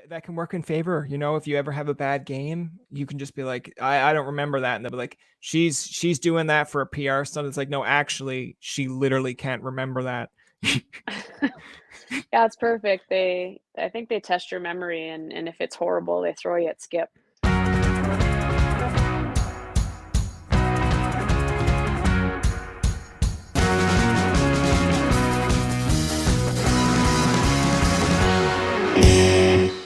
that can work in favor. If you ever have a bad game, you can just be like, I don't remember that. And they'll be like, she's doing that for a PR stunt. It's like, no, actually, she literally can't remember that. Yeah, it's perfect. I think they test your memory, and if it's horrible, they throw you at skip.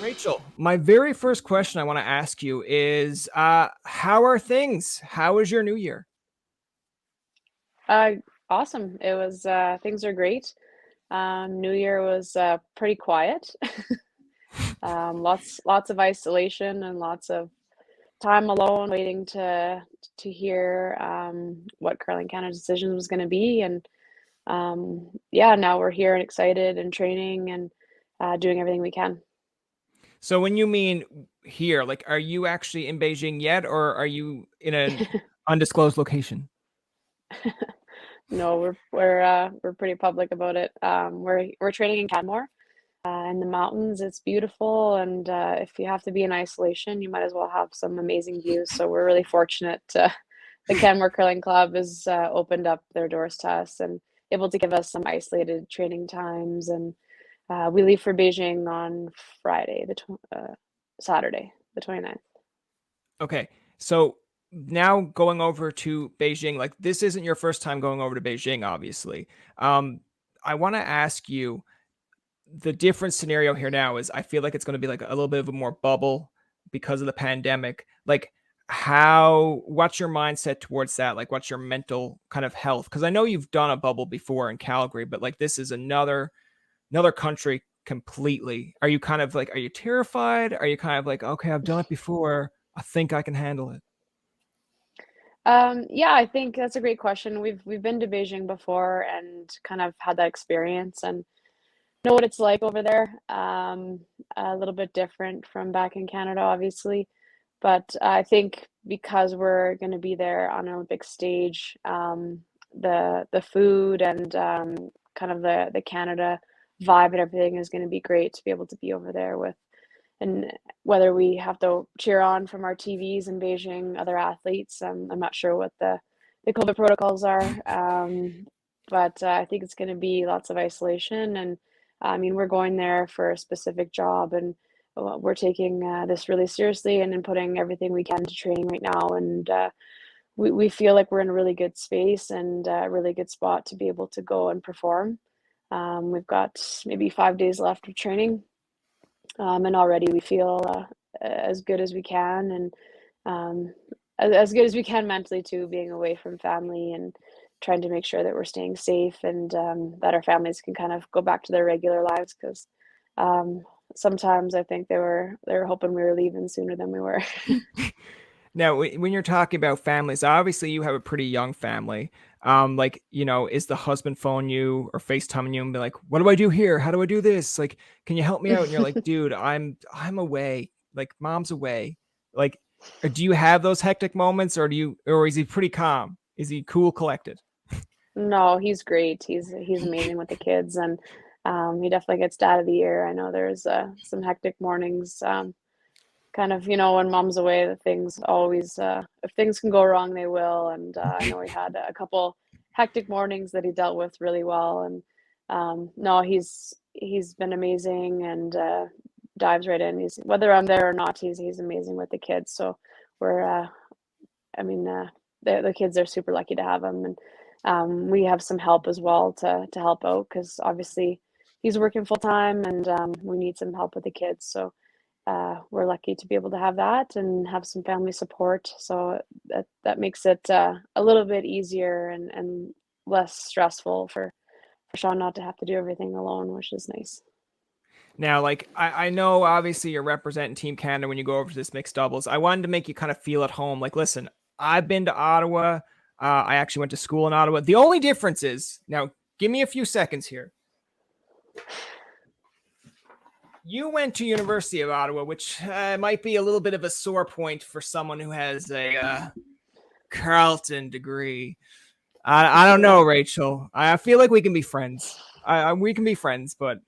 Rachel, my very first question I want to ask you is, how are things? How is your new year? Uh, Awesome. It was things are great. New Year was pretty quiet. Lots of isolation and lots of time alone, waiting to hear what Curling Canada's decision was going to be, and yeah, now we're here and excited and training and doing everything we can. So when you mean here, like, are you actually in Beijing yet, or are you in an undisclosed location? No, we're pretty public about it. We're training in Canmore, in the mountains. It's beautiful, and if you have to be in isolation, you might as well have some amazing views. So we're really fortunate. The Canmore Curling Club has opened up their doors to us and able to give us some isolated training times. And we leave for Beijing on Friday, Saturday, the 29th. Okay, so now going over to Beijing, like, this isn't your first time going over to Beijing, obviously. I want to ask you, the different scenario here now is I feel like it's going to be like a little bit of a more bubble because of the pandemic. Like, what's your mindset towards that? Like, what's your mental kind of health? Because I know you've done a bubble before in Calgary, but like, this is another country completely. Are you kind of like, are you terrified? Are you kind of like, okay, I've done it before, I think I can handle it? Yeah, I think that's a great question. We've been to Beijing before and kind of had that experience and know what it's like over there. A little bit different from back in Canada, obviously, but I think because we're going to be there on an Olympic stage, the food and kind of the Canada vibe and everything is going to be great to be able to be over there with. And whether we have to cheer on from our TVs in Beijing, other athletes, I'm not sure what the COVID protocols are, but I think it's going to be lots of isolation. And I mean, we're going there for a specific job, and we're taking this really seriously and putting everything we can to training right now. And we feel like we're in a really good space and a really good spot to be able to go and perform. We've got maybe 5 days left of training, and already we feel as good as we can, and um, as good as we can mentally too, being away from family and trying to make sure that we're staying safe and that our families can kind of go back to their regular lives, because um, sometimes I think they were hoping we were leaving sooner than we were. Now, when you're talking about families, obviously you have a pretty young family. Like, is the husband phone you or FaceTime you and be like, "What do I do here? How do I do this? Like, can you help me out?" And you're like, "Dude, I'm away. Like, mom's away." Like, do you have those hectic moments, or is he pretty calm? Is he cool, collected? No, he's great. He's amazing with the kids, and he definitely gets dad of the year. I know there's some hectic mornings. Kind of, when mom's away, the things always, if things can go wrong, they will. And I know he had a couple hectic mornings that he dealt with really well. And no, he's been amazing and dives right in. He's, whether I'm there or not, he's amazing with the kids. So we're, I mean, the kids are super lucky to have him, and we have some help as well to help out, because obviously he's working full time, and we need some help with the kids. So we're lucky to be able to have that and have some family support. So that makes it a little bit easier and less stressful for Sean not to have to do everything alone, which is nice. Now, like, I know obviously you're representing Team Canada when you go over to this mixed doubles. I wanted to make you kind of feel at home. Like, listen, I've been to Ottawa. I actually went to school in Ottawa. The only difference is, now, give me a few seconds here. You went to University of Ottawa, which might be a little bit of a sore point for someone who has a Carleton degree. I don't know, Rachel. I feel like we can be friends. We can be friends, but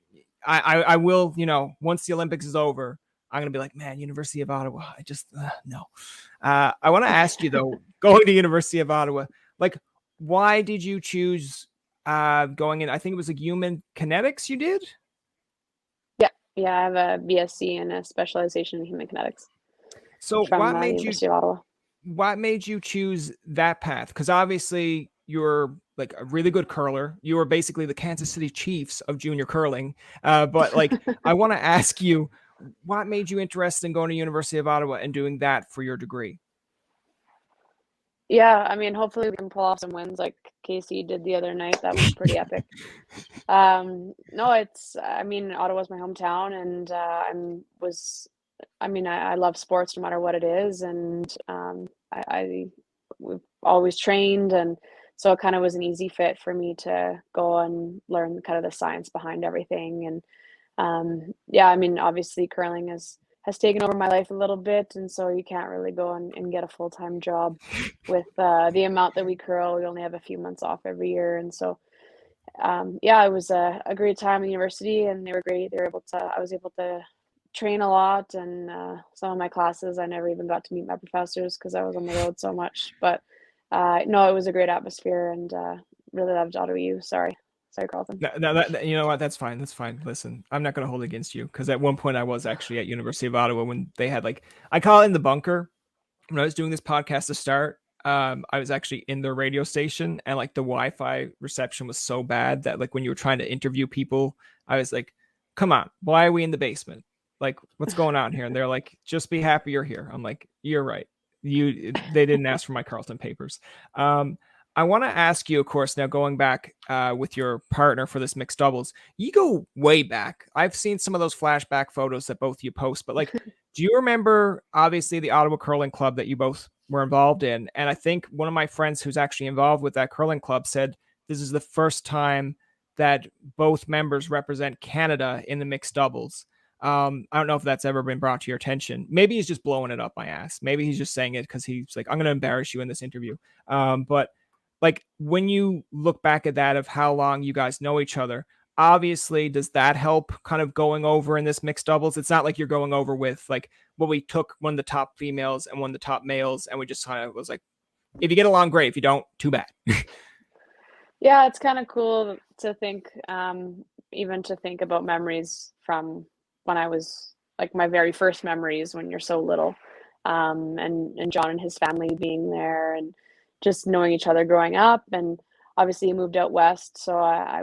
I will, once the Olympics is over, I'm going to be like, man, University of Ottawa. I just, no. I want to ask you though, going to University of Ottawa, like, why did you choose going in? I think it was like human kinetics you did. Yeah, yeah, I have a BSc and a specialization in human kinetics So from the University of Ottawa. what made you choose that path? Because obviously you're like a really good curler. You were basically the Kansas City Chiefs of junior curling. But like, I want to ask you, what made you interested in going to University of Ottawa and doing that for your degree? Yeah, I mean, hopefully we can pull off some wins like Casey did the other night. That was pretty epic. No, I mean, Ottawa's my hometown, and I mean, I love sports no matter what it is, and we've always trained, and so it kind of was an easy fit for me to go and learn kind of the science behind everything. And yeah, I mean, obviously curling has taken over my life a little bit, and so you can't really go and get a full-time job with the amount that we curl. We only have a few months off every year, and so yeah, it was a great time in university, and they were great. I was able to train a lot, and some of my classes I never even got to meet my professors because I was on the road so much. But no, it was a great atmosphere, and really loved Ottawa U. Sorry, Carleton. No, you know what? That's fine. That's fine. Listen, I'm not going to hold it against you because at one point I was actually at University of Ottawa when they had like, I call it in the bunker. When I was doing this podcast to start, I was actually in their radio station, and like the Wi-Fi reception was so bad that like when you were trying to interview people, I was like, come on, why are we in the basement? Like, what's going on here? And they're like, just be happy you're here. I'm like, you're right. They didn't ask for my Carleton papers. I want to ask you, of course, now going back with your partner for this mixed doubles, you go way back. I've seen some of those flashback photos that both you post, but like, do you remember obviously the Ottawa Curling Club that you both were involved in? And I think one of my friends who's actually involved with that curling club said this is the first time that both members represent Canada in the mixed doubles. I don't know if that's ever been brought to your attention. Maybe he's just blowing it up my ass. Maybe he's just saying it because he's like, I'm going to embarrass you in this interview. But like when you look back at that of how long you guys know each other, obviously does that help kind of going over in this mixed doubles? It's not like you're going over with like, well, we took one of the top females and one of the top males, and we just kind of was like, if you get along, great. If you don't, too bad. Yeah, it's kind of cool to think, even to think about memories from when I was like my very first memories when you're so little, and John and his family being there, and just knowing each other growing up. And obviously he moved out west, so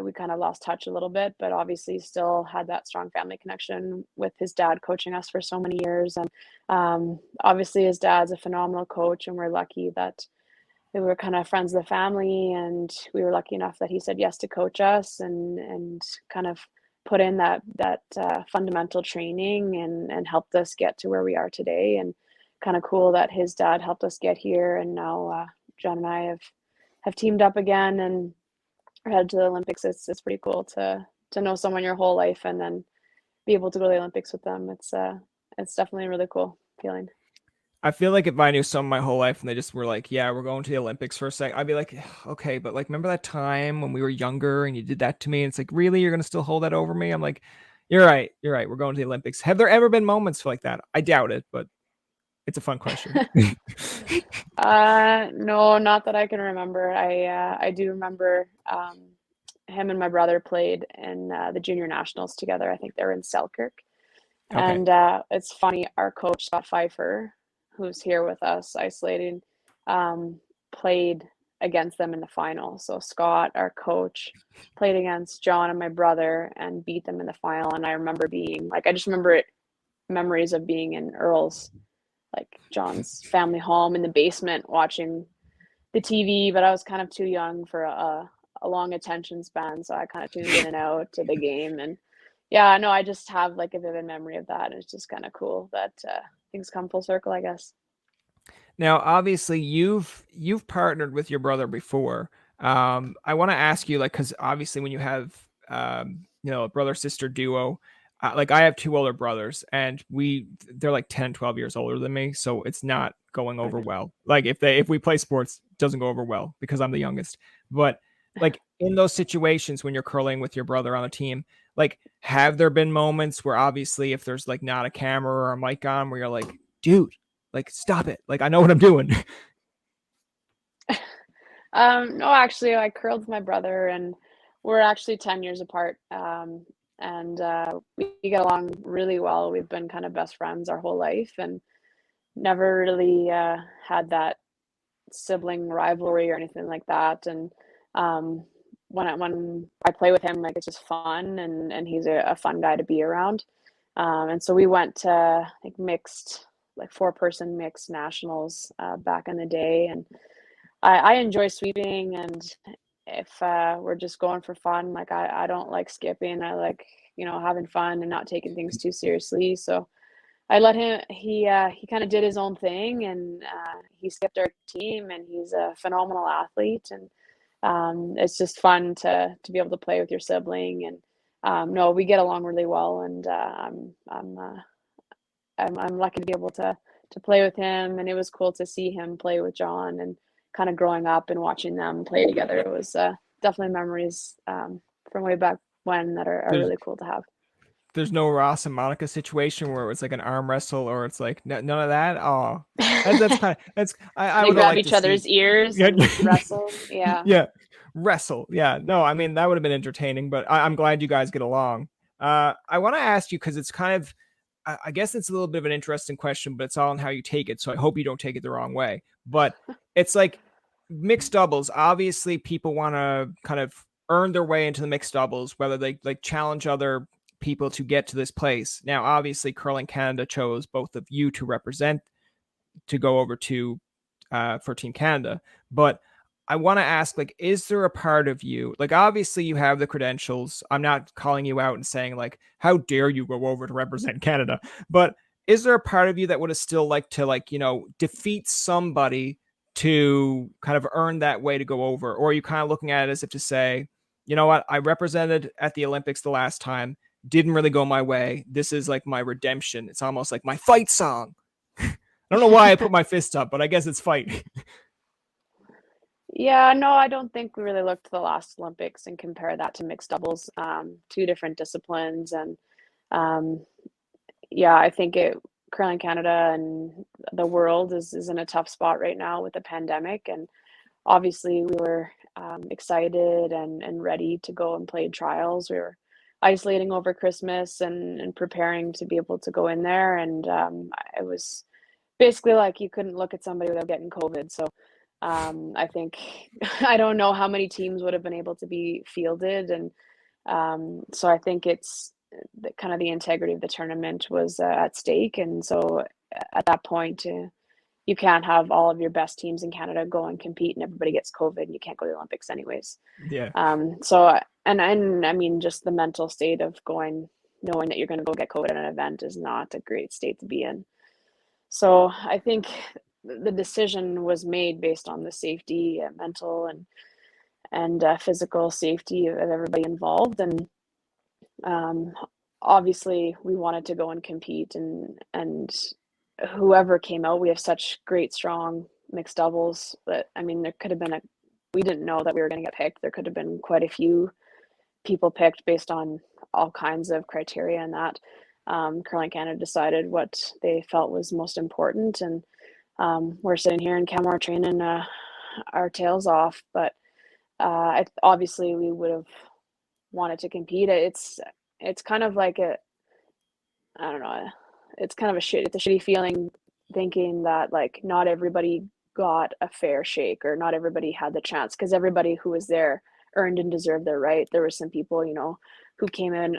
we kind of lost touch a little bit, but obviously still had that strong family connection with his dad coaching us for so many years. And obviously his dad's a phenomenal coach, and we're lucky that we were kind of friends of the family, and we were lucky enough that he said yes to coach us, and kind of put in that fundamental training, and helped us get to where we are today. And kind of cool that his dad helped us get here, and now John and I have teamed up again and are headed to the Olympics. It's pretty cool to know someone your whole life and then be able to go to the Olympics with them. It's definitely a really cool feeling. I feel like if I knew someone my whole life and they just were like, yeah, we're going to the Olympics for a sec, I'd be like, okay, but like, remember that time when we were younger and you did that to me? And it's like, really? You're going to still hold that over me? I'm like, you're right. You're right. We're going to the Olympics. Have there ever been moments like that? I doubt it, but it's a fun question. No, not that I can remember. I do remember him and my brother played in the junior nationals together. I think they were in Selkirk. Okay. And it's funny, our coach, Scott Pfeiffer, who's here with us isolating, played against them in the final. So Scott, our coach, played against John and my brother and beat them in the final. And I remember being like, I just remember memories of being in Earl's, like John's family home in the basement watching the TV, but I was kind of too young for a long attention span. So I kind of tuned in and out to the game. And yeah, no, I just have like a vivid memory of that. It's just kind of cool that things come full circle, I guess. Now, obviously, you've partnered with your brother before. I want to ask you, like, because obviously, when you have a brother sister duo, like I have two older brothers, and they're like 10, 12 years older than me, so it's not going over Okay. well. Like if we play sports, it doesn't go over well because I'm the youngest. But like in those situations when you're curling with your brother on a team, like, have there been moments where obviously if there's like not a camera or a mic on where you're like, dude, like stop it. Like I know what I'm doing. No, actually, I curled with my brother, and we're actually 10 years apart. And we get along really well. We've been kind of best friends our whole life, and never really had that sibling rivalry or anything like that. And um, when I play with him, like it's just fun, and he's a fun guy to be around. And so we went to like mixed, like 4-person mixed nationals back in the day, and I enjoy sweeping, and if we're just going for fun, like I don't like skipping. I like, having fun and not taking things too seriously. So I let him. He kind of did his own thing, and he skipped our team, and he's a phenomenal athlete. And it's just fun to be able to play with your sibling. And no, we get along really well, and I'm lucky to be able to play with him. And it was cool to see him play with John, and kind of growing up and watching them play together. It was definitely memories from way back when that are there's really cool to have. there's no Ross and Monica situation where it's like an arm wrestle or it's like none of that. Oh, that's kind of that's I They would have grab liked to each other's see. ears Yeah, and wrestle. Yeah. yeah, wrestle. Yeah, no, I mean that would have been entertaining, but I'm glad you guys get along. I want to ask you because it's kind of, I guess it's a little bit of an interesting question, but it's all in how you take it. So I hope you don't take it the wrong way. But it's like mixed doubles. Obviously, people want to kind of earn their way into the mixed doubles, whether they like challenge other people to get to this place. Now, obviously, Curling Canada chose both of you to represent to go over to for Team Canada, but I want to ask, like, is there a part of you, like, obviously you have the credentials. I'm not calling you out and saying like, how dare you go over to represent Canada, but is there a part of you that would have still liked to, like, defeat somebody to kind of earn that way to go over? Or are you kind of looking at it as if to say, you know what, I represented at the Olympics the last time, didn't really go my way. This is like my redemption. It's almost like my fight song. I don't know why I put my fist up, but I guess it's fight. Yeah, no, I don't think we really looked to the last Olympics and compare that to mixed doubles, two different disciplines. And um, yeah, I think curling Canada and the world is in a tough spot right now with the pandemic. And obviously, we were excited and ready to go and play trials. We were isolating over Christmas and preparing to be able to go in there. And it was basically like you couldn't look at somebody without getting COVID. So I think I don't know how many teams would have been able to be fielded, and so I think it's kind of the integrity of the tournament was at stake. And so at that point, you can't have all of your best teams in Canada go and compete, and everybody gets COVID, and you can't go to the Olympics anyways. Yeah. So and I mean, just the mental state of going, knowing that you're going to go get COVID at an event is not a great state to be in. So I think the decision was made based on the safety, mental and physical safety of everybody involved. And um, obviously, we wanted to go and compete, and whoever came out, we have such great, strong mixed doubles that, I mean, there could have been we didn't know that we were going to get picked. There could have been quite a few people picked based on all kinds of criteria, and that Curling Canada decided what they felt was most important. And we're sitting here in Canmore training our tails off, but obviously we would have wanted to compete. It's kind of like I don't know, it's kind of it's a shitty feeling thinking that like not everybody got a fair shake, or not everybody had the chance, because everybody who was there earned and deserved their right. There were some people, who came in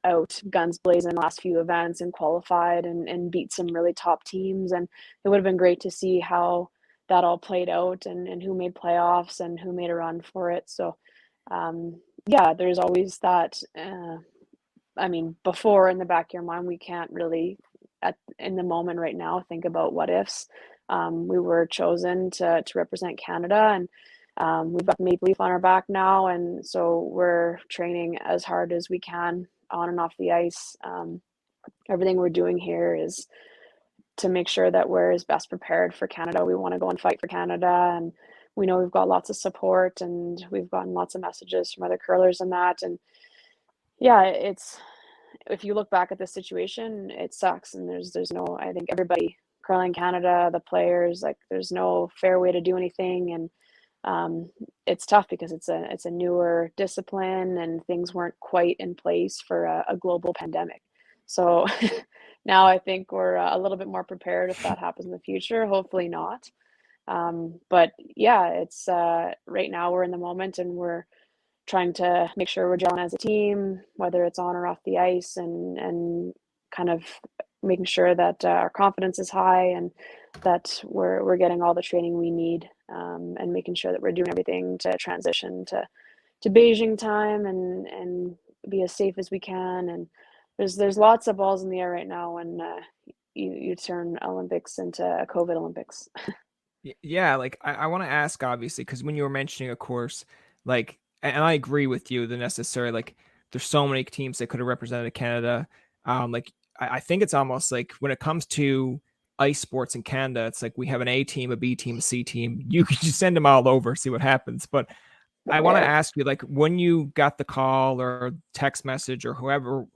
out guns blazing last few events and qualified and beat some really top teams, and it would have been great to see how that all played out, and who made playoffs and who made a run for it. So yeah, there's always that I mean, before, in the back of your mind, we can't really in the moment right now think about what ifs. We were chosen to represent Canada, and we've got Maple Leaf on our back now, and so we're training as hard as we can on and off the ice. Everything we're doing here is to make sure that we're as best prepared for Canada. We want to go and fight for Canada, and we know we've got lots of support, and we've gotten lots of messages from other curlers and that. And Yeah, it's if you look back at this situation, it sucks, and there's no I think everybody, curling Canada, the players, like, there's no fair way to do anything, and, um, it's tough because it's a newer discipline, and things weren't quite in place for a global pandemic. So, now I think we're, a little bit more prepared if that happens in the future, hopefully not. But yeah, it's, right now we're in the moment, and we're trying to make sure we're gelling as a team, whether it's on or off the ice, and kind of making sure that our confidence is high and that we're getting all the training we need, and making sure that we're doing everything to transition to Beijing time and be as safe as we can. And there's lots of balls in the air right now when you turn Olympics into a COVID Olympics. Yeah, like I want to ask obviously because when you were mentioning, of course, like, and I agree with you, the necessary like there's so many teams that could have represented Canada. Like I think it's almost like when it comes to ice sports in Canada, it's like we have an A team, a B team, a C team. You can just send them all over, see what happens. But I want to Right. ask you, like, when you got the call or text message or whoever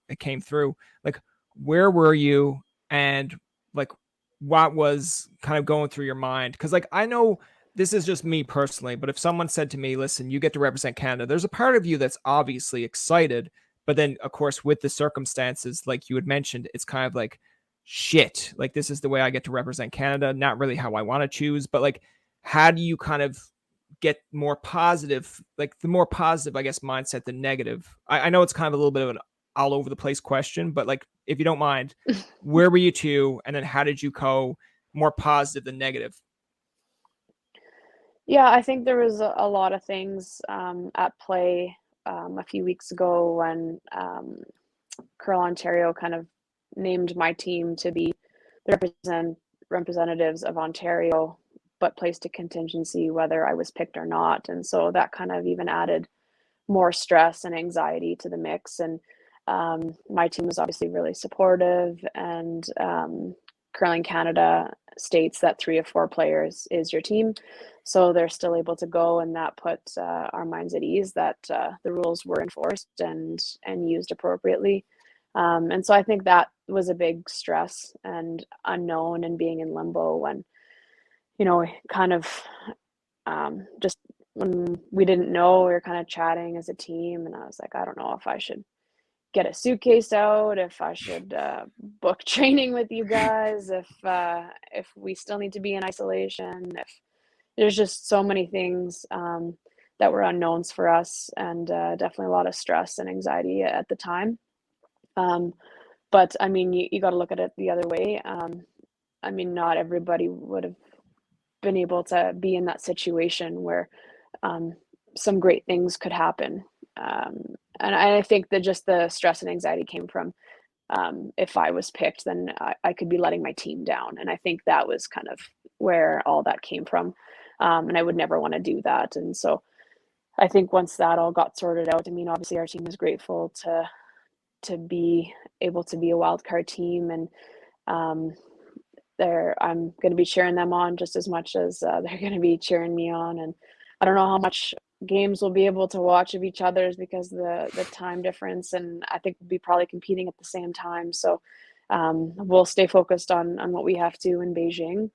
it came through, like, where were you, and like, what was kind of going through your mind? Because, like, I know this is just me personally, but if someone said to me, "Listen, you get to represent Canada," there's a part of you that's obviously excited, but then, of course, with the circumstances, like you had mentioned, it's kind of like, shit, like this is the way I get to represent Canada. Not really how I want to choose, but like, how do you kind of get more positive, like the more positive, I guess, mindset than negative? I know it's kind of a little bit of an all over the place question, but like, if you don't mind, where were you two? And then how did you go more positive than negative? Yeah, I think there was a lot of things at play a few weeks ago when Curl Ontario kind of named my team to be the representatives of Ontario, but placed a contingency whether I was picked or not. And so that kind of even added more stress and anxiety to the mix. And my team was obviously really supportive. And Curling Canada states that three of four players is your team, so they're still able to go, and that put our minds at ease that the rules were enforced and used appropriately. And so I think that was a big stress and unknown and being in limbo when, kind of just when we didn't know, we were kind of chatting as a team, and I was like, I don't know if I should get a suitcase out, if I should book training with you guys, if we still need to be in isolation, if there's just so many things that were unknowns for us, and definitely a lot of stress and anxiety at the time. Um, but I mean, you got to look at it the other way. I mean, not everybody would have been able to be in that situation where um, some great things could happen. And I think that just the stress and anxiety came from if I was picked, then I could be letting my team down. And I think that was kind of where all that came from. And I would never want to do that. And so I think once that all got sorted out, I mean, obviously our team was grateful to be able to be a wild card team, and um, I'm going to be cheering them on just as much as they're going to be cheering me on. And I don't know how much games we'll be able to watch of each other's because the time difference, and I think we'll be probably competing at the same time. So we'll stay focused on what we have to in Beijing,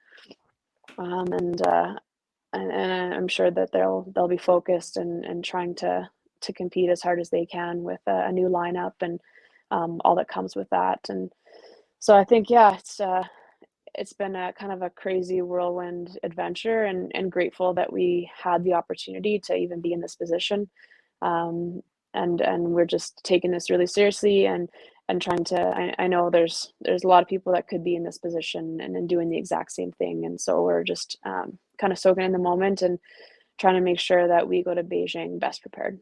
and and I'm sure that they'll be focused and trying to compete as hard as they can with a new lineup and all that comes with that. And so I think, yeah, it's been a kind of a crazy whirlwind adventure, and grateful that we had the opportunity to even be in this position. Um, and we're just taking this really seriously, and trying to I know there's a lot of people that could be in this position and doing the exact same thing. And so we're just kind of soaking in the moment and trying to make sure that we go to Beijing best prepared.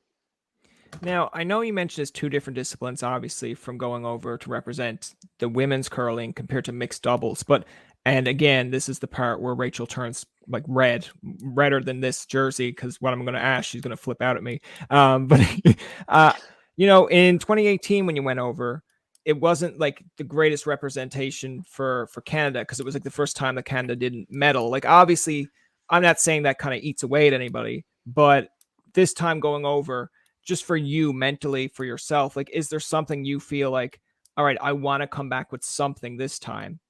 Now, I know you mentioned it's two different disciplines, obviously, from going over to represent the women's curling compared to mixed doubles. But, and again, this is the part where Rachel turns like redder than this jersey, because what I'm going to ask, she's going to flip out at me. But, uh, in 2018, when you went over, it wasn't like the greatest representation for Canada, because it was like the first time that Canada didn't medal. Like, obviously, I'm not saying that kind of eats away at anybody, but this time going over, just for you mentally, for yourself, like, is there something you feel like, all right, I want to come back with something this time?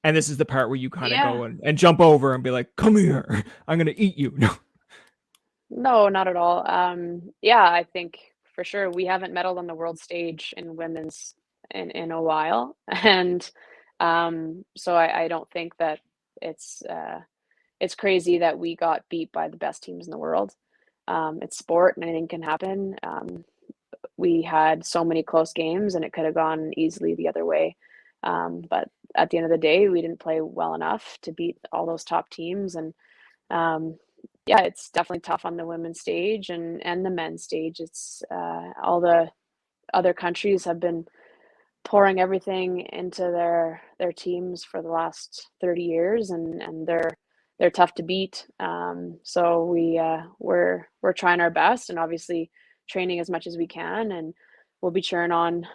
And this is the part where you kind of Yeah. go and jump over and be like, come here, I'm going to eat you. No. No, not at all. Yeah, I think for sure we haven't medaled on the world stage in women's in a while, and so I don't think that it's it's crazy that we got beat by the best teams in the world. It's sport, and anything can happen. We had so many close games, and it could have gone easily the other way. But at the end of the day, we didn't play well enough to beat all those top teams, and um, yeah, it's definitely tough on the women's stage and the men's stage. It's all the other countries have been pouring everything into their teams for the last 30 years, and they're tough to beat. So we're trying our best, and obviously training as much as we can, and we'll be cheering on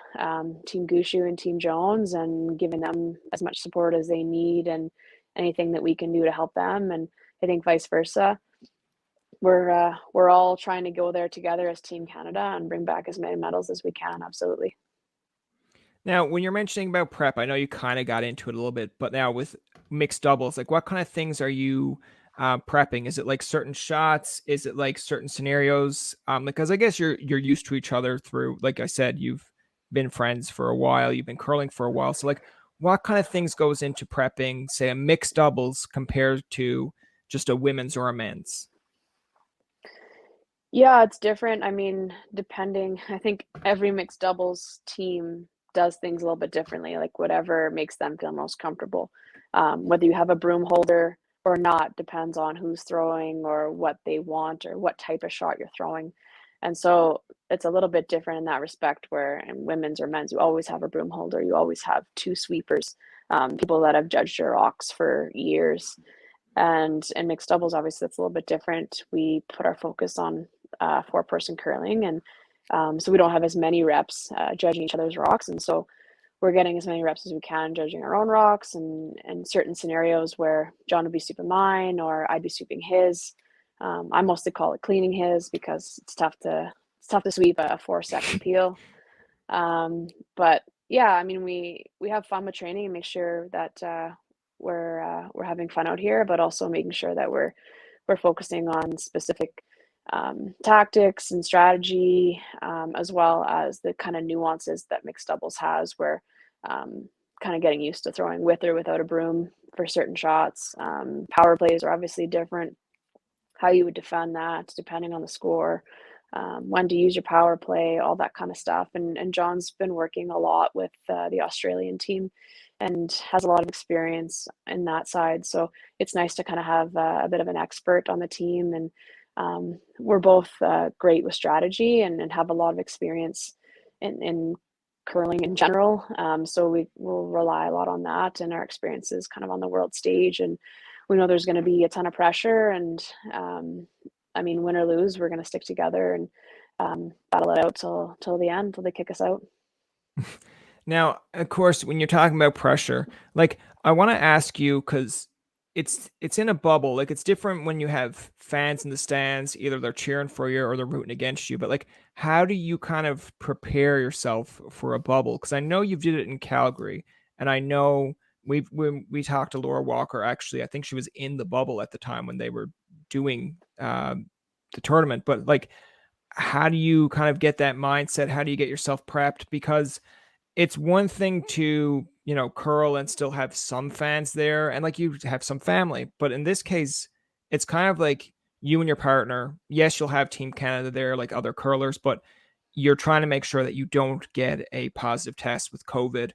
Team Gushu and Team Jones and giving them as much support as they need, and anything that we can do to help them. And I think vice versa. We're all trying to go there together as Team Canada and bring back as many medals as we can. Absolutely. Now, when you're mentioning about prep, I know you kind of got into it a little bit, but now with mixed doubles, like what kind of things are you prepping? Is it like certain shots? Is it like certain scenarios? Because I guess you're used to each other through, like I said, you've been friends for a while, you've been curling for a while. So like, what kind of things goes into prepping, say, a mixed doubles compared to just a women's or a men's? Yeah, it's different. I mean, depending, I think every mixed doubles team does things a little bit differently, like whatever makes them feel most comfortable. Whether you have a broom holder or not depends on who's throwing or what they want or what type of shot you're throwing. And so it's a little bit different in that respect, where in women's or men's, you always have a broom holder, you always have two sweepers, people that have judged your rocks for years. And in mixed doubles, obviously, that's a little bit different. We put our focus on four-person curling, and so we don't have as many reps judging each other's rocks, and so we're getting as many reps as we can judging our own rocks, and certain scenarios where John would be sweeping mine or I'd be sweeping his. I mostly call it cleaning his because it's tough to sweep a 4-second peel. But yeah, I mean, we have fun with training and make sure that we're having fun out here, but also making sure that we're focusing on specific tactics and strategy, as well as the kind of nuances that mixed doubles has, where kind of getting used to throwing with or without a broom for certain shots. Power plays are obviously different. How you would defend that, depending on the score, when to use your power play, all that kind of stuff. And John's been working a lot with the Australian team and has a lot of experience in that side. So it's nice to kind of have a bit of an expert on the team. And we're both great with strategy and have a lot of experience in curling in general. So we will rely a lot on that and our experiences kind of on the world stage. And we know there's going to be a ton of pressure. And I mean, win or lose, we're going to stick together and battle it out till the end, till they kick us out. Now, of course, when you're talking about pressure, like I want to ask you because it's in a bubble. Like it's different when you have fans in the stands, either they're cheering for you or they're rooting against you. But like, how do you kind of prepare yourself for a bubble? Because I know you did it in Calgary, and I know we talked to Laura Walker. Actually, I think she was in the bubble at the time when they were doing the tournament. But like, how do you kind of get that mindset? How do you get yourself prepped? Because it's one thing to, curl and still have some fans there and like you have some family. But in this case, it's kind of like you and your partner. Yes, you'll have Team Canada there, like other curlers, but you're trying to make sure that you don't get a positive test with COVID.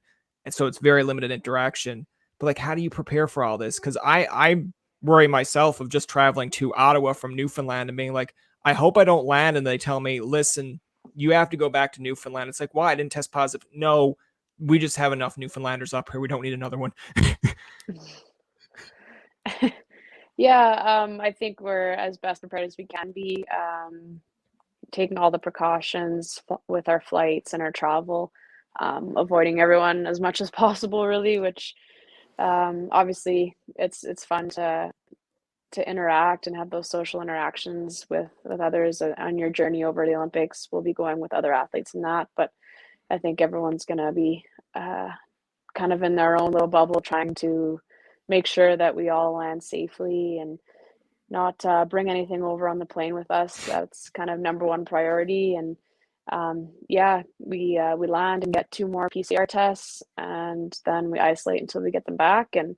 And so it's very limited interaction. But like, how do you prepare for all this? Because I worry myself of just traveling to Ottawa from Newfoundland and being like, I hope I don't land. And they tell me, listen, you have to go back to Newfoundland. It's like, why? I didn't test positive. No, we just have enough Newfoundlanders up here. We don't need another one. Yeah, I think we're as best prepared as we can be, taking all the precautions with our flights and our travel, avoiding everyone as much as possible, really. Which obviously it's fun to to interact and have those social interactions with others on your journey over the Olympics. We'll be going with other athletes in that, but I think everyone's gonna be kind of in their own little bubble, trying to make sure that we all land safely and not bring anything over on the plane with us. That's kind of number one priority. And yeah, we land and get 2 more PCR tests, and then we isolate until we get them back and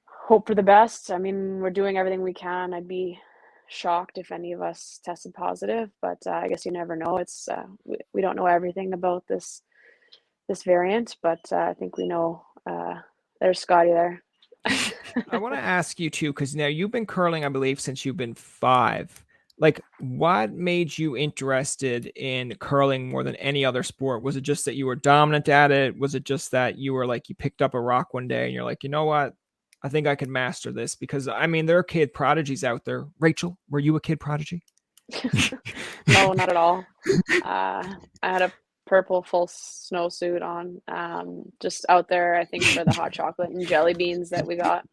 hope for the best. I mean, we're doing everything we can. I'd be shocked if any of us tested positive, but I guess you never know. It's we don't know everything about this variant, but I think we know. There's Scotty there. I want to ask you too, because now you've been curling, I believe, since you've been 5. Like, what made you interested in curling more than any other sport? Was it just that you were dominant at it? Was it just that you were like, you picked up a rock one day and you're like, you know what? I think I could master this? Because I mean, there are kid prodigies out there. Rachel, were you a kid prodigy? No, not at all. I had a purple full snowsuit on, just out there, I think, for the hot chocolate and jelly beans that we got.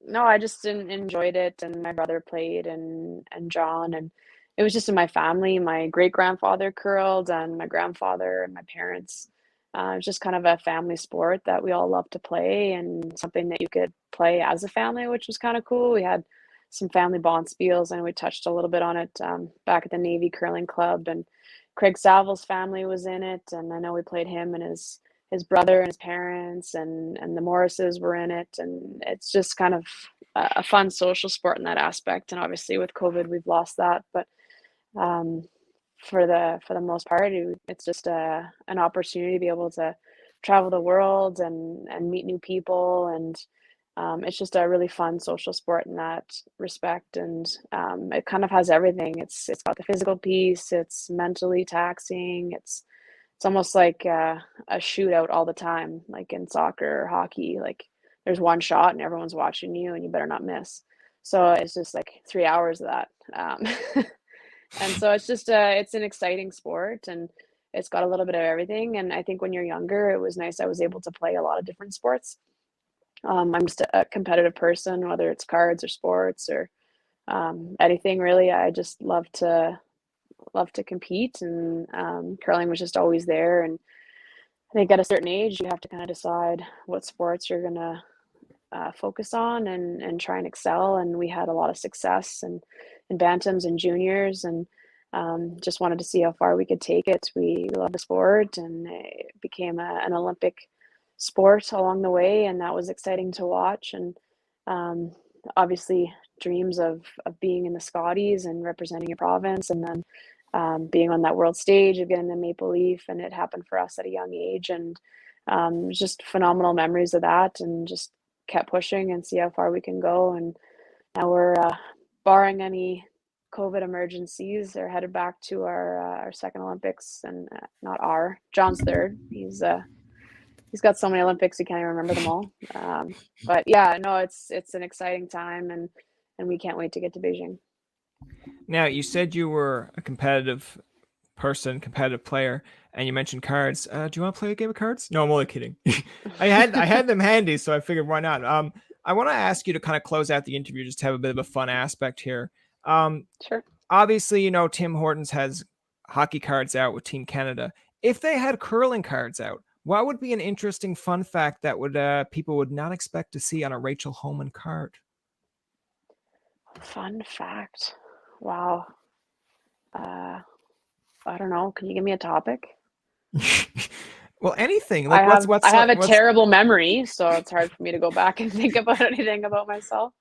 No, I just enjoyed it, and my brother played, and John, and it was just in my family. My great grandfather curled, and my grandfather and my parents. It's just kind of a family sport that we all love to play, and something that you could play as a family, which was kind of cool. We had some family bond spiels, and we touched a little bit on it back at the Navy Curling Club, and Craig Savile's family was in it, and I know we played him and his brother and his parents, and the Morrises were in it, and it's just kind of a fun social sport in that aspect. And obviously with COVID, we've lost that, but um, for the most part, it's just an opportunity to be able to travel the world and meet new people, and it's just a really fun social sport in that respect. And it kind of has everything. It's got the physical piece. It's mentally taxing. It's almost like a shootout all the time, like in soccer or hockey. Like there's one shot and everyone's watching you, and you better not miss. So it's just like 3 hours of that. And so it's just it's an exciting sport, and it's got a little bit of everything. And I think when you're younger, it was nice. I was able to play a lot of different sports. I'm just a competitive person, whether it's cards or sports or anything really. I just love to compete, and curling was just always there. And I think at a certain age, you have to kind of decide what sports you're gonna focus on and try and excel. And we had a lot of success in bantams and juniors, and just wanted to see how far we could take it. We love the sport, and it became an Olympic sport along the way, and that was exciting to watch. And obviously, dreams of being in the Scotties and representing your province, and then being on that world stage of getting the Maple Leaf, and it happened for us at a young age. And just phenomenal memories of that, and just kept pushing and see how far we can go. And now we're barring any COVID emergencies, are headed back to our second Olympics, and not John's third. He's got so many Olympics he can't even remember them all. But yeah, no, it's an exciting time, and we can't wait to get to Beijing. Now, you said you were a competitive person, competitive player, and you mentioned cards. Do you want to play a game of cards? No, I'm only kidding. I had them handy, so I figured why not. I want to ask you to kind of close out the interview, just to have a bit of a fun aspect here. Sure. Obviously, you know, Tim Hortons has hockey cards out with Team Canada. If they had curling cards out, what would be an interesting fun fact that would people would not expect to see on a Rachel Homan card? Fun fact. Wow. I don't know. Can you give me a topic? Well, anything. Like I have a terrible memory, so it's hard for me to go back and think about anything about myself.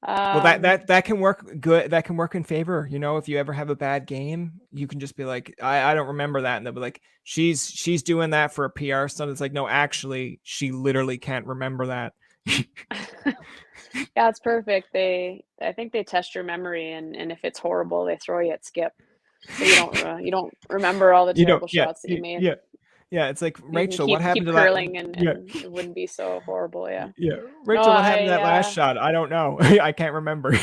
Well, that can work good. That can work in favor. You know, if you ever have a bad game, you can just be like, I don't remember that, and they'll be like, she's doing that for a PR stunt. It's like, no, actually, she literally can't remember that. Yeah, it's perfect. I think they test your memory, and if it's horrible, they throw you at skip, so you don't remember all the terrible shots that you made. Yeah. It's like, You Rachel, can what happened keep to curling, that? and it wouldn't be so horrible. Yeah. Yeah, No, Rachel, what happened to that last shot? I don't know. I can't remember.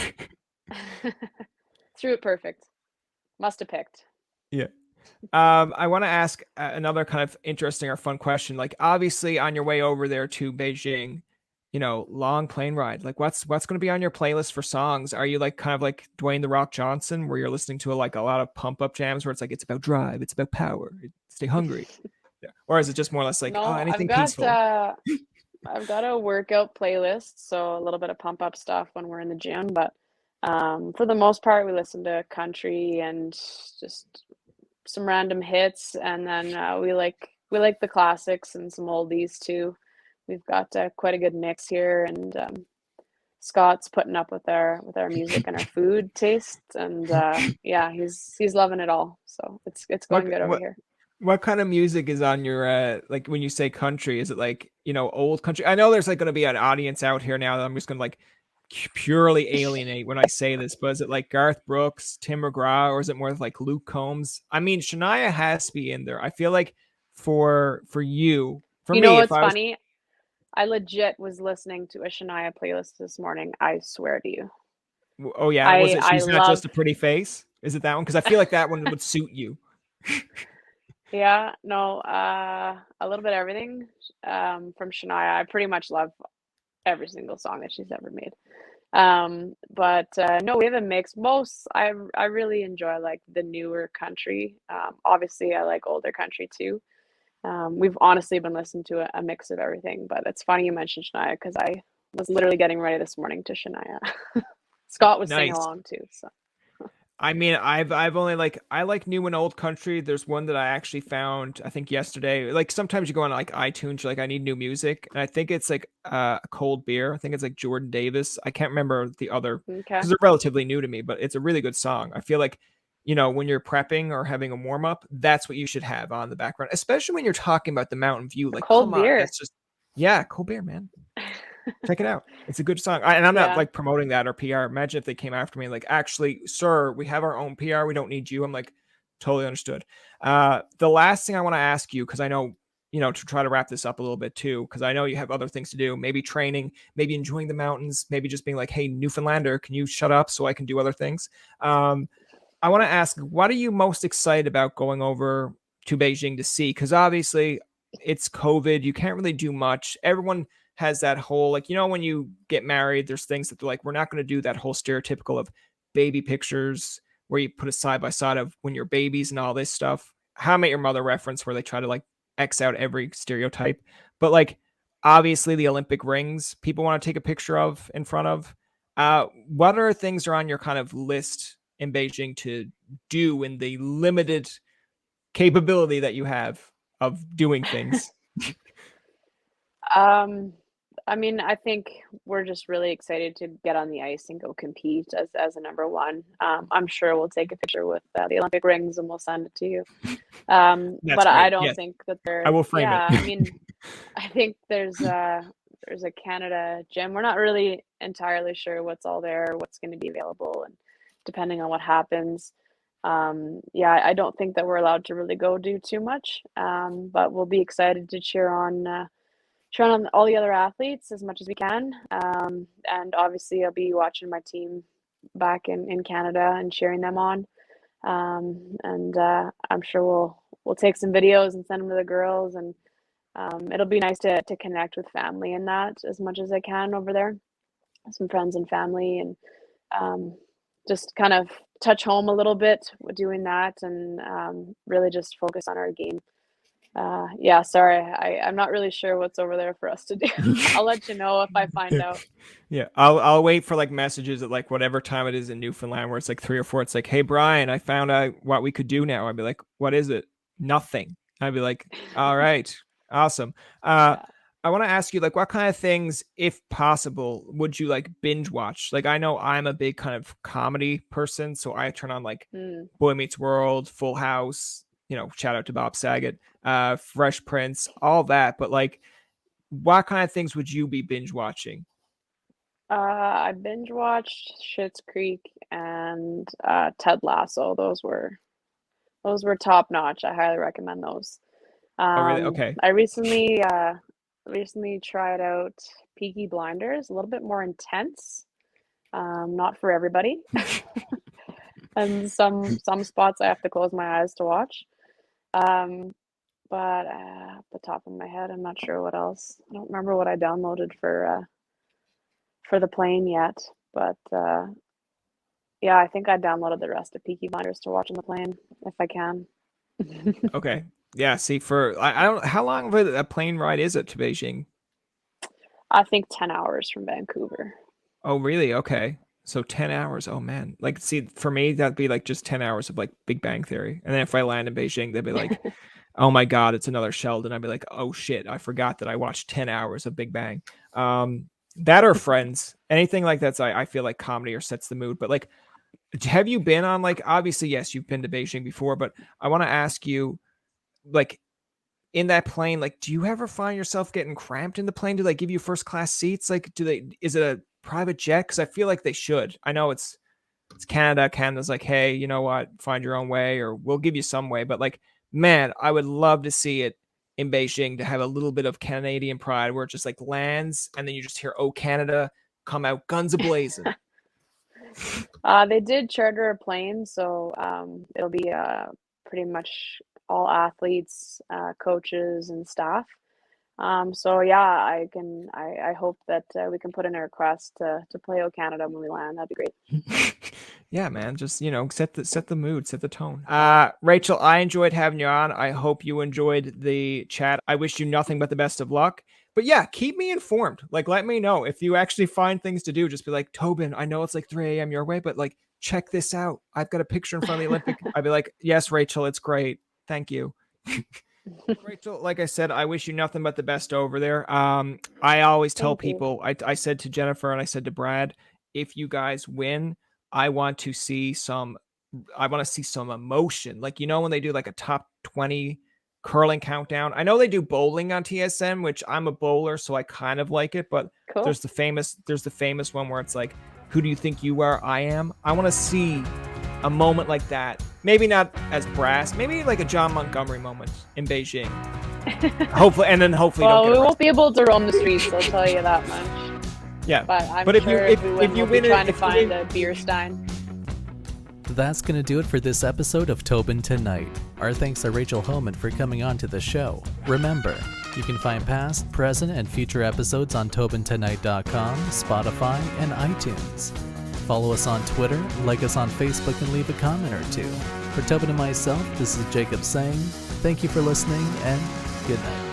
threw it perfect. Must have picked. Yeah. I want to ask another kind of interesting or fun question. Like, obviously, on your way over there to Beijing, long plane ride. Like what's going to be on your playlist for songs? Are you like kind of like Dwayne the Rock Johnson, where you're listening to like a lot of pump up jams, where it's like it's about drive, it's about power, stay hungry, yeah. Or is it just more or less like, oh, No, anything peaceful? I've got a workout playlist, so a little bit of pump up stuff when we're in the gym, but for the most part, we listen to country and just some random hits, and then we like the classics and some oldies too. We've got quite a good mix here, and Scott's putting up with our music and our food tastes, and yeah, he's loving it all. So it's what going good over what here. what kind of music is on your like when you say country? Is it like old country? I know there's like going to be an audience out here now that I'm just going to like purely alienate when I say this, but is it like Garth Brooks, Tim McGraw, or is it more like Luke Combs? I mean, Shania has to be in there. I feel like for You know me, if what's I was, funny? I legit was listening to a Shania playlist this morning. I swear to you. oh yeah, was I it I She's Not love Just a Pretty Face? Is it that one? Because I feel like that one would suit you. yeah, no, a little bit of everything from Shania. I pretty much love every single song that she's ever made. But no, we have a mix. I really enjoy like the newer country. Obviously I like older country too. We've honestly been listening to a mix of everything, but it's funny you mentioned Shania because I was literally getting ready this morning to Shania. Scott was singing Nice. along too, so I mean, I've only like I like new and old country. There's one that I actually found I think yesterday. Like sometimes you go on like iTunes, you're like I need new music, and I think it's like a cold beer. I think it's like Jordan Davis. I can't remember the other okay. because they're relatively new to me, but it's a really good song. I feel like when you're prepping or having a warm up, that's what you should have on the background, especially when you're talking about the mountain view. A Like, cold come on, beer. that's just yeah, cold beer, man. Check it out. It's a good song. And I'm not Yeah. like promoting that or PR. Imagine if they came after me like, actually, sir, we have our own PR. We don't need you. I'm like, totally understood. The last thing I want to ask you, because I know, to try to wrap this up a little bit too, because I know you have other things to do, maybe training, maybe enjoying the mountains, maybe just being like, hey, Newfoundlander, can you shut up so I can do other things? I want to ask, what are you most excited about going over to Beijing to see? Because obviously it's COVID. You can't really do much. Everyone has that whole, like, when you get married, there's things that they're like, we're not going to do that whole stereotypical of baby pictures where you put a side by side of when you're babies and all this stuff. How I Met Your Mother reference where they try to like X out every stereotype. But like, obviously, the Olympic rings people want to take a picture of in front of. What other things are on your kind of list in Beijing to do in the limited capability that you have of doing things? Um, I mean, I think we're just really excited to get on the ice and go compete as a number one. I'm sure we'll take a picture with the Olympic rings and we'll send it to you. That's But I great. don't Yes, think that I they're, will frame it. yeah, I mean, I think there's a Canada gym. We're not really entirely sure what's all there, what's going to be available, and depending on what happens. Yeah, I don't think that we're allowed to really go do too much. But we'll be excited to cheer on all the other athletes as much as we can. And obviously, I'll be watching my team back in Canada and cheering them on. And I'm sure we'll take some videos and send them to the girls, and it'll be nice to connect with family in that as much as I can over there, some friends and family, and um, just kind of touch home a little bit with doing that, and really just focus on our game. Yeah, sorry, I'm not really sure what's over there for us to do. I'll let you know if I find Yeah. out. Yeah, I'll wait for like messages at like whatever time it is in Newfoundland where it's like 3 or 4. It's like, hey Brian, I found out what we could do now. I'd be like, what is it? Nothing. I'd be like, all right, awesome. Uh, Yeah. I want to ask you like, what kind of things, if possible, would you like binge watch? Like, I know I'm a big kind of comedy person, so I turn on like Mm. Boy Meets World, Full House. Shout out to Bob Saget, Fresh Prince, all that. But like, what kind of things would you be binge watching? I binge watched Schitt's Creek and Ted Lasso. Those were top notch. I highly recommend those. Oh, really? Okay. I recently tried out Peaky Blinders, a little bit more intense. Not for everybody. And some spots I have to close my eyes to watch. Um, but off the top of my head, I'm not sure what else. I don't remember what I downloaded for. for the plane yet, but yeah, I think I downloaded the rest of Peaky Blinders to watch on the plane if I can. Okay. Yeah. See, I don't. How long of a plane ride is it to Beijing? I think 10 hours from Vancouver. Oh, really? Okay. So 10 hours. Oh man. Like, see, for me, that'd be like just 10 hours of like Big Bang Theory. And then if I land in Beijing, they'd be like, oh my God, it's another Sheldon. I'd be like, oh shit, I forgot that I watched 10 hours of Big Bang. That or Friends. Anything like that's I feel like comedy or sets the mood. But like, have you been on like obviously, yes, you've been to Beijing before, but I want to ask you, like, in that plane, like, do you ever find yourself getting cramped in the plane? Do they give you first class seats? Like, is it a private jet? Because I feel like they should. I know it's Canada. Canada's like, hey, you know what? Find your own way, or we'll give you some way. But like, man, I would love to see it in Beijing to have a little bit of Canadian pride where it just like lands and then you just hear, oh, Canada come out guns a-blazing. They did charter a plane, so it'll be pretty much all athletes, coaches, and staff. So yeah, I hope that we can put in a request to play O Canada when we land. That'd be great. Yeah, man, just set the mood, set the tone. Rachel, I enjoyed having you on. I hope you enjoyed the chat. I wish you nothing but the best of luck. But yeah, keep me informed. Like, let me know if you actually find things to do. Just be like, Tobin, I know it's like 3 a.m. your way, but like, check this out. I've got a picture in front of the Olympic. I'd be like, yes, Rachel, it's great. Thank you. Rachel, like I said, I wish you nothing but the best over there. I always tell Thank you. people, I said to Jennifer and I said to Brad, if you guys win, I want to see some emotion. Like, when they do like a top 20 curling countdown. I know they do bowling on TSN, which I'm a bowler, so I kind of like it, but Cool. there's the famous one where it's like, who do you think you are? I am. I want to see a moment like that. Maybe not as brass, maybe like a John Montgomery moment in Beijing. hopefully. Well, we won't be able to roam the streets, I'll tell you that much. Yeah, but I'm but sure if you we'll win be trying to if you find win- a beer stein. That's going to do it for this episode of Tobin Tonight. Our thanks to Rachel Homan for coming on to the show. Remember, you can find past, present, and future episodes on TobinTonight.com, Spotify, and iTunes. Follow us on Twitter, like us on Facebook, and leave a comment or two. For Tobin and myself, this is Jacob saying thank you for listening, and good night.